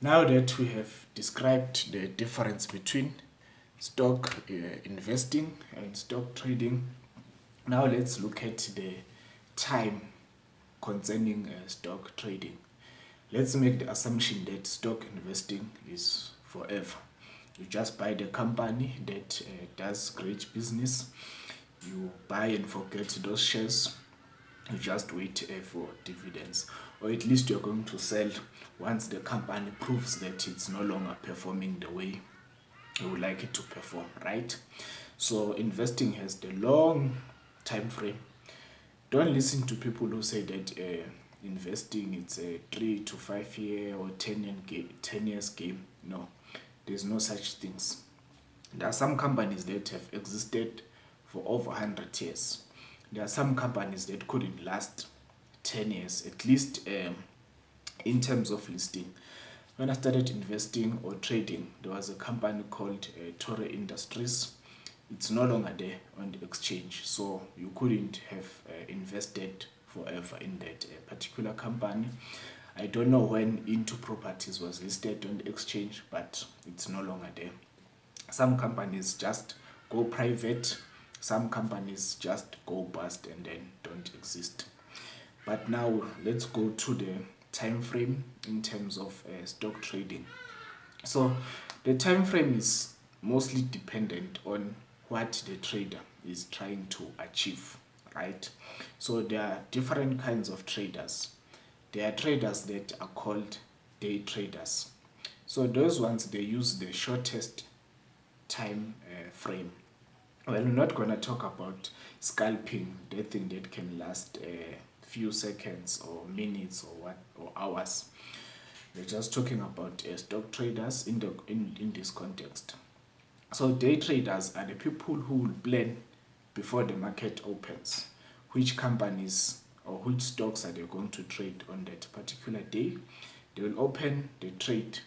Now that we have described the difference between stock investing and stock trading, now let's look at the time concerning stock trading. Let's make the assumption that stock investing is forever. You just buy the company that does great business. You buy and forget those shares. You just wait for dividends, or at least you're going to sell once the company proves that it's no longer performing the way you would like it to perform, right? So investing has the long time frame. Don't listen to people who say that investing it's a 3 to 5 year or 10 years game. No, there's no such things. There are some companies that have existed for over 100 years. There are some companies that couldn't last 10 years, at least in terms of listing. When I started investing or trading, there was a company called F.I.R.E Industries. It's no longer there on the exchange, so you couldn't have invested forever in that particular company. I don't know when Into Properties was listed on the exchange, but it's no longer there. Some companies just go private, some companies just go bust and then don't exist. But now let's go to the time frame in terms of stock trading. So the time frame is mostly dependent on what the trader is trying to achieve, right? So there are different kinds of traders. There are traders that are called day traders. So those ones, they use the shortest time frame. Well, we're not going to talk about scalping, that thing that can last a few seconds or minutes or hours. We're just talking about stock traders in this context. So day traders are the people who will plan before the market opens which companies or which stocks are they going to trade on that particular day. They will open the trade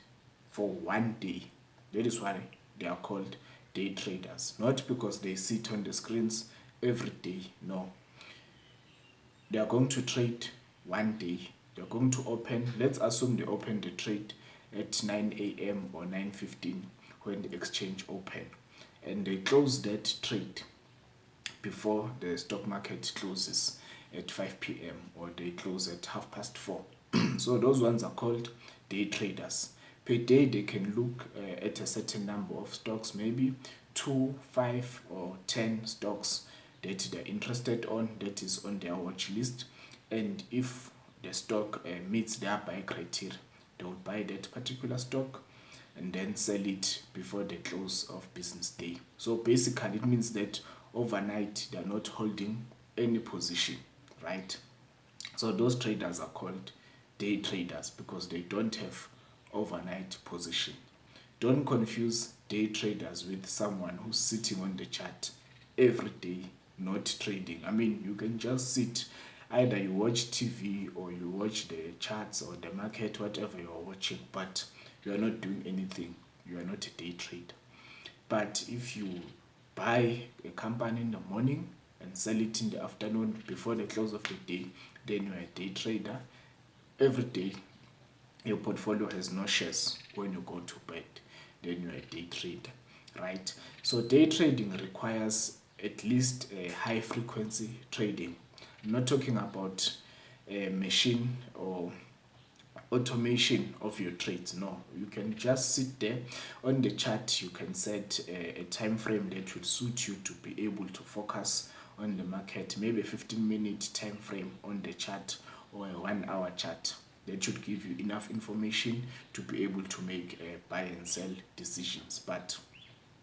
for one day. That is why they are called day traders. Not because they sit on the screens every day. No. They are going to trade one day. They're going to open, let's assume they open the trade at 9 a.m. or 9:15 when the exchange open. And they close that trade before the stock market closes at 5 p.m. or they close at 4:30. So those ones are called day traders. Per day they can look at a certain number of stocks, maybe 2, 5 or 10 stocks that they're interested on, that is on their watch list. And if the stock meets their buy criteria, they will buy that particular stock and then sell it before the close of business day. So basically it means that overnight they are not holding any position, right? So those traders are called day traders because they don't have overnight position. Don't confuse day traders with someone who's sitting on the chart every day not trading. I mean, you can just sit, either you watch TV or you watch the charts or the market, whatever you are watching, but you are not doing anything. You are not a day trader. But if you buy a company in the morning and sell it in the afternoon before the close of the day, then you are a day trader. Every day your portfolio has no shares when you go to bed, then you are a day trader, right? So day trading requires at least a high frequency trading. I'm not talking about a machine or automation of your trades. No, you can just sit there on the chart. You can set a time frame that will suit you to be able to focus on the market, maybe a 15-minute time frame on the chart or a 1 hour chart. That should give you enough information to be able to make buy and sell decisions. But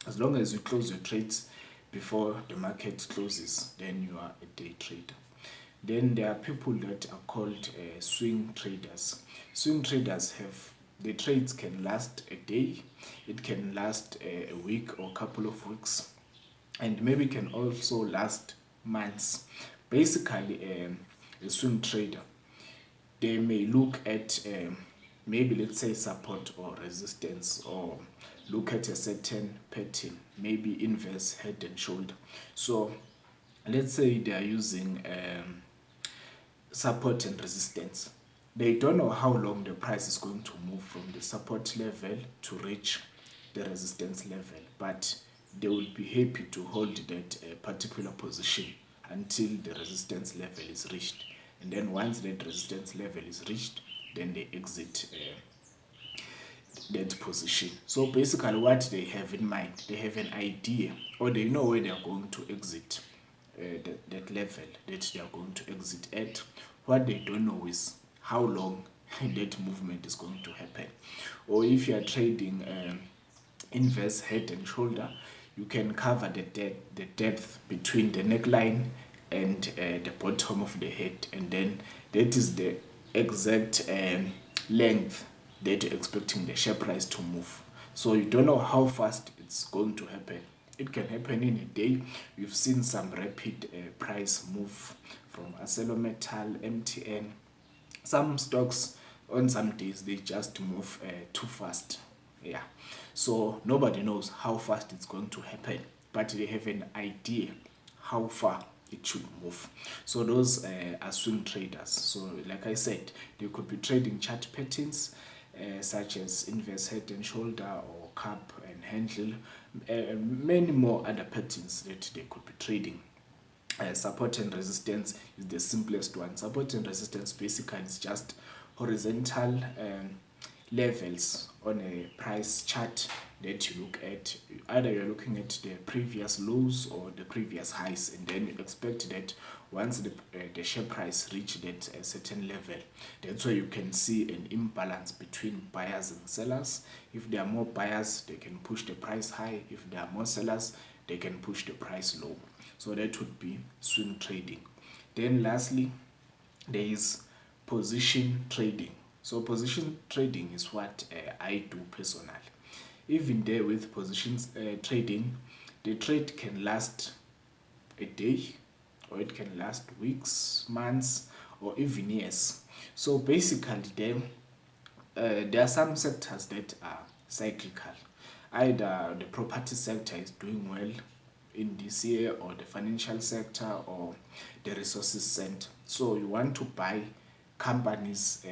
as long as you close your trades before the market closes, then you are a day trader. Then there are people that are called swing traders. Swing traders have, the trades can last a day, it can last a week or a couple of weeks, and maybe can also last months. Basically, a swing trader, they may look at maybe let's say support or resistance, or look at a certain pattern, maybe inverse head and shoulder. So let's say they are using support and resistance. They don't know how long the price is going to move from the support level to reach the resistance level, but they will be happy to hold that particular position until the resistance level is reached. And then once that resistance level is reached, then they exit that position. So basically what they have in mind, they have an idea, or they know where they are going to exit that level that they are going to exit at. What they don't know is how long that movement is going to happen. Or if you are trading inverse head and shoulder, you can cover the depth between the neckline and the bottom of the head, and then that is the exact length that you're expecting the share price to move. So you don't know how fast it's going to happen. It can happen in a day. We've seen some rapid price move from ArcelorMittal, MTN. Some stocks on some days they just move too fast. Yeah. So nobody knows how fast it's going to happen, but they have an idea how far it should move. So those are swing traders. So like I said, they could be trading chart patterns such as inverse head and shoulder or cup and handle, many more other patterns that they could be trading. Support and resistance is the simplest one. Support and resistance basically is just horizontal levels on a price chart that you look at. Either you're looking at the previous lows or the previous highs, and then you expect that once the share price reach that a certain level, that's where you can see an imbalance between buyers and sellers. If there are more buyers, they can push the price high. If there are more sellers, they can push the price low. So that would be swing trading. Then lastly, there is position trading. So position trading is what I do personally. Even there with positions trading, the trade can last a day, or it can last weeks, months, or even years. So basically there are some sectors that are cyclical. Either the property sector is doing well in this year, or the financial sector, or the resources sector. So you want to buy companies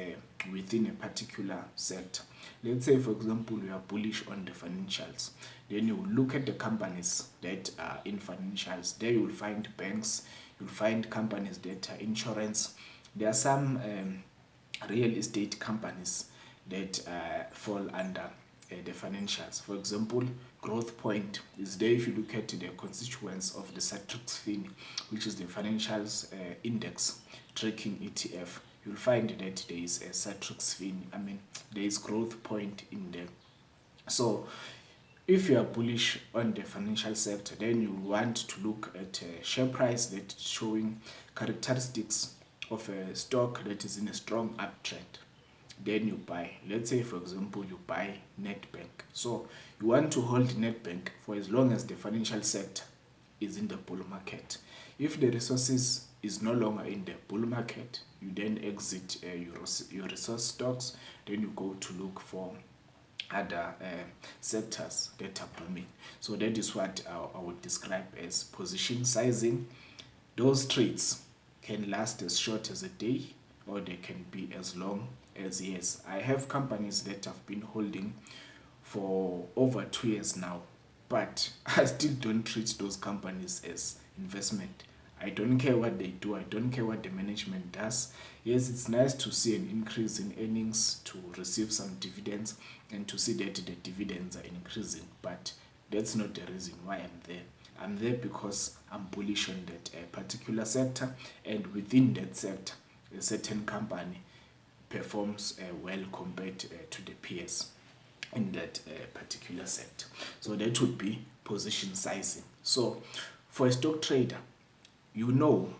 within a particular sector. Let's say, for example, you are bullish on the financials. Then you look at the companies that are in financials. There you will find banks, you'll find companies that are insurance. There are some real estate companies that fall under the financials. For example, Growth Point is there. If you look at the constituents of the Satrix which is the financials index tracking ETF, you'll find that there is a Satrix there is Growth Point in there. So if you are bullish on the financial sector, then you want to look at a share price that's showing characteristics of a stock that is in a strong uptrend. Then you buy. Let's say, for example, you buy Nedbank. So you want to hold Nedbank for as long as the financial sector is in the bull market. If the resources is no longer in the bull market, you then exit your resource stocks. Then you go to look for other sectors that are booming. So that is what I would describe as position sizing. Those trades can last as short as a day, or they can be as long as years. I have companies that I've been holding for over 2 years now, but I still don't treat those companies as investment. I don't care what they do. I don't care what the management does. Yes, it's nice to see an increase in earnings, to receive some dividends, and to see that the dividends are increasing. But that's not the reason why I'm there. I'm there because I'm bullish on that particular sector, and within that sector, a certain company performs well compared to the peers in that particular sector. So that would be position sizing. So for a stock trader, you know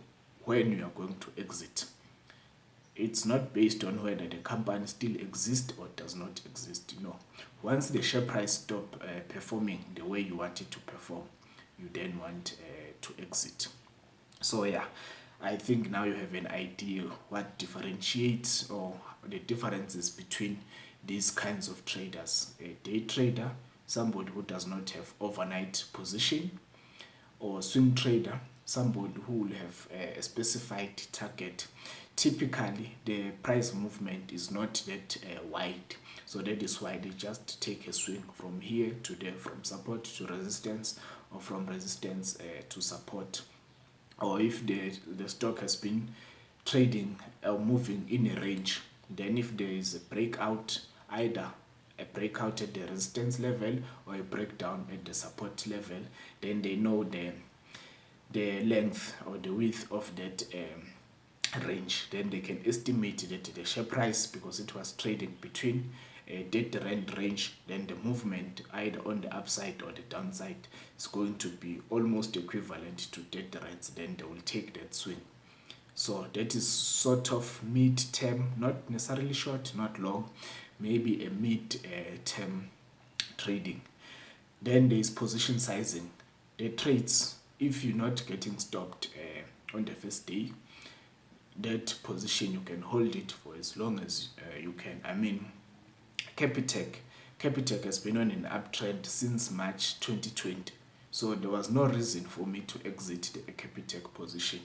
when you are going to exit. It's not based on whether the company still exists or does not exist. Once the share price stop performing the way you want it to perform, you then want to exit. So yeah, I think now you have an idea what differentiates, or the differences between these kinds of traders. A day trader, somebody who does not have overnight position, or swing trader, somebody who will have a specified target typically the price movement is not that wide, so that is why they just take a swing from here to there, from support to resistance, or from resistance to support. Or if the stock has been trading or moving in a range, then if there is a breakout, either a breakout at the resistance level or a breakdown at the support level, then they know the length or the width of that range. Then they can estimate that the share price, because it was trading between that rand range, then the movement either on the upside or the downside is going to be almost equivalent to that rands. Then they will take that swing. So that is sort of mid-term, not necessarily short, not long, maybe a mid-term trading. Then there is position sizing. The trades, if you're not getting stopped on the first day, that position you can hold it for as long as you can. I mean, Capitec has been on an uptrend since March 2020. So there was no reason for me to exit the Capitec position.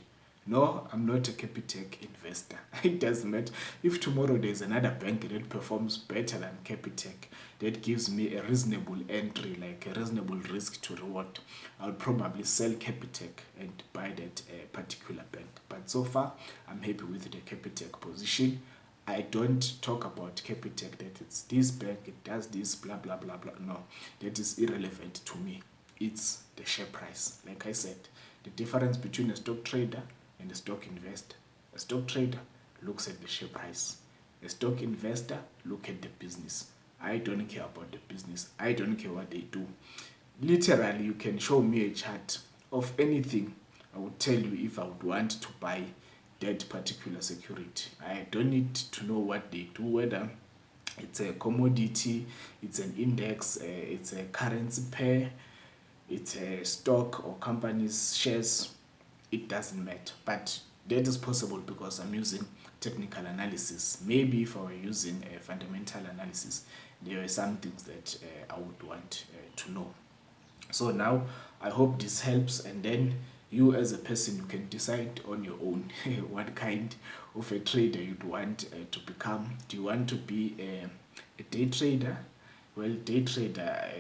No, I'm not a Capitec investor. It doesn't matter. If tomorrow there's another bank that performs better than Capitec, that gives me a reasonable entry, like a reasonable risk to reward, I'll probably sell Capitec and buy that particular bank. But so far, I'm happy with the Capitec position. I don't talk about Capitec that it's this bank, it does this, blah, blah, blah, blah. No, that is irrelevant to me. It's the share price. Like I said, the difference between a stock trader and a stock investor. A stock trader looks at the share price. A stock investor looks at the business. I don't care about the business. I don't care what they do. Literally, you can show me a chart of anything. I would tell you if I would want to buy that particular security. I don't need to know what they do, whether it's a commodity, it's an index, it's a currency pair, it's a stock or company's shares. It doesn't matter. But that is possible because I'm using technical analysis. Maybe if I were using a fundamental analysis, there are some things that I would want to know. So now I hope this helps, and then you as a person, you can decide on your own what kind of a trader you'd want to become. Do you want to be a day trader? Well, day trader,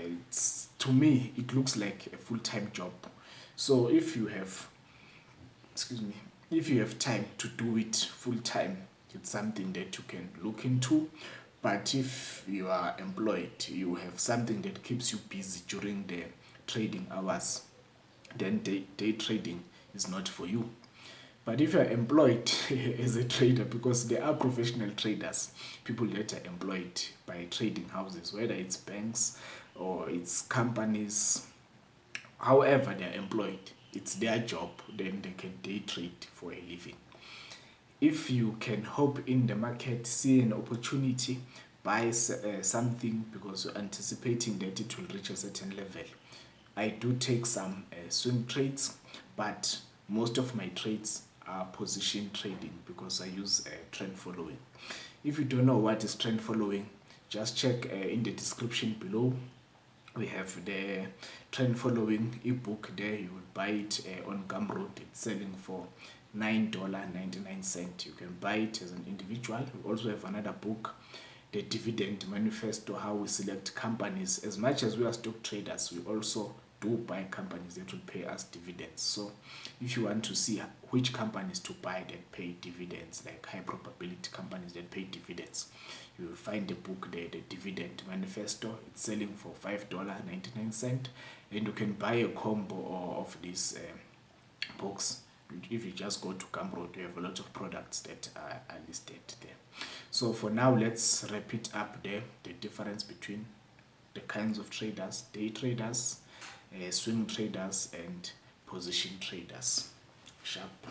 to me, it looks like a full-time job. So if you have if you have time to do it full time, it's something that you can look into. But if you are employed, you have something that keeps you busy during the trading hours, then day trading is not for you. But if you're employed as a trader, because there are professional traders, people that are employed by trading houses, whether it's banks or it's companies, however they're employed, it's their job, then they can day trade for a living. If you can hope in the market, see an opportunity, buy something because you're anticipating that it will reach a certain level. I do take some swing trades, but most of my trades are position trading because I use trend following. If you don't know what is trend following, just check in the description below. We have the trend following ebook there. You will buy it on Gumroad. It's selling for $9.99. You can buy it as an individual. We also have another book, the Dividend Manifesto, how we select companies. As much as we are stock traders, we also do buy companies that will pay us dividends. So if you want to see which companies to buy that pay dividends, like high probability companies that pay dividends, you will find the book there, the Dividend Manifesto. It's selling for $5.99, and you can buy a combo of these books. If you just go to Gumroad, you have a lot of products that are listed there. So for now, let's wrap it up there, the difference between the kinds of traders: day traders, swing traders, and position traders. Sharp.